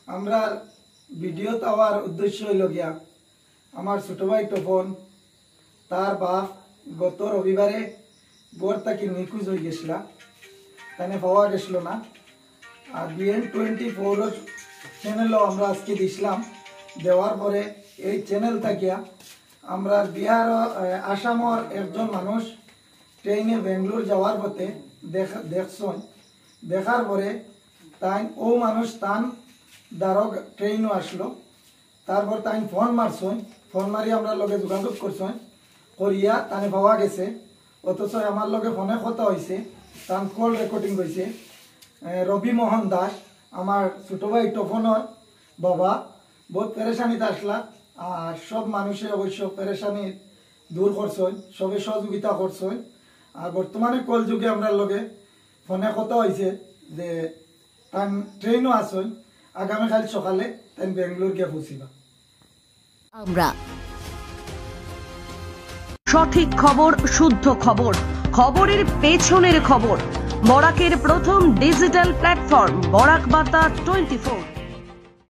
আমরা ভিডিও দেওয়ার উদ্দেশ্য হইল গিয়া আমার ছোট ভাই তপন তার বাপ গত রবিবারে বোর তাকে নিখোঁজ হয়ে গেছিল, তাই পাওয়া গেছিল না। আর BN24 চ্যানেলও আমরা আজকে দিছিলাম। দেওয়ার পরে এই চ্যানেল থাকিয়া আমরা বিহার আসামর একজন মানুষ ট্রেনে বেঙ্গলোর যাওয়ার পথে দেখছেন। দেখার পরে তাই ও মানুষ তান দ্বারক ট্রেনও আসলো। তারপর তাই ফোন মারছেন, ফোন মারি আমরা লগে যোগাযোগ করছেন, করিয়া তানে পাওয়া গেছে। অথচ আমার লগে ফোনে কথা হয়েছে, তান কল রেকর্ডিং হয়েছে। রবি মোহন দাস আমার ছোট ভাই তপনের বাবা বহুত পেরেশানিতে আসলা। আর সব মানুষের অবশ্য পেরেশানি দূর করছেন, সবে সহযোগিতা করছেন। আর বর্তমানে কল যুগে আমরা লগে ফোনে কথা হয়েছে যে তান ট্রেনও আসেন, আগামীকাল সকালে তাই বেঙ্গলোর গিয়ে পৌঁছিবা। আমরা সঠিক খবর, শুদ্ধ খবর, খবরের পেছনের খবর। বরাকের প্রথম ডিজিটাল প্ল্যাটফর্ম বরাক বার্তা 24।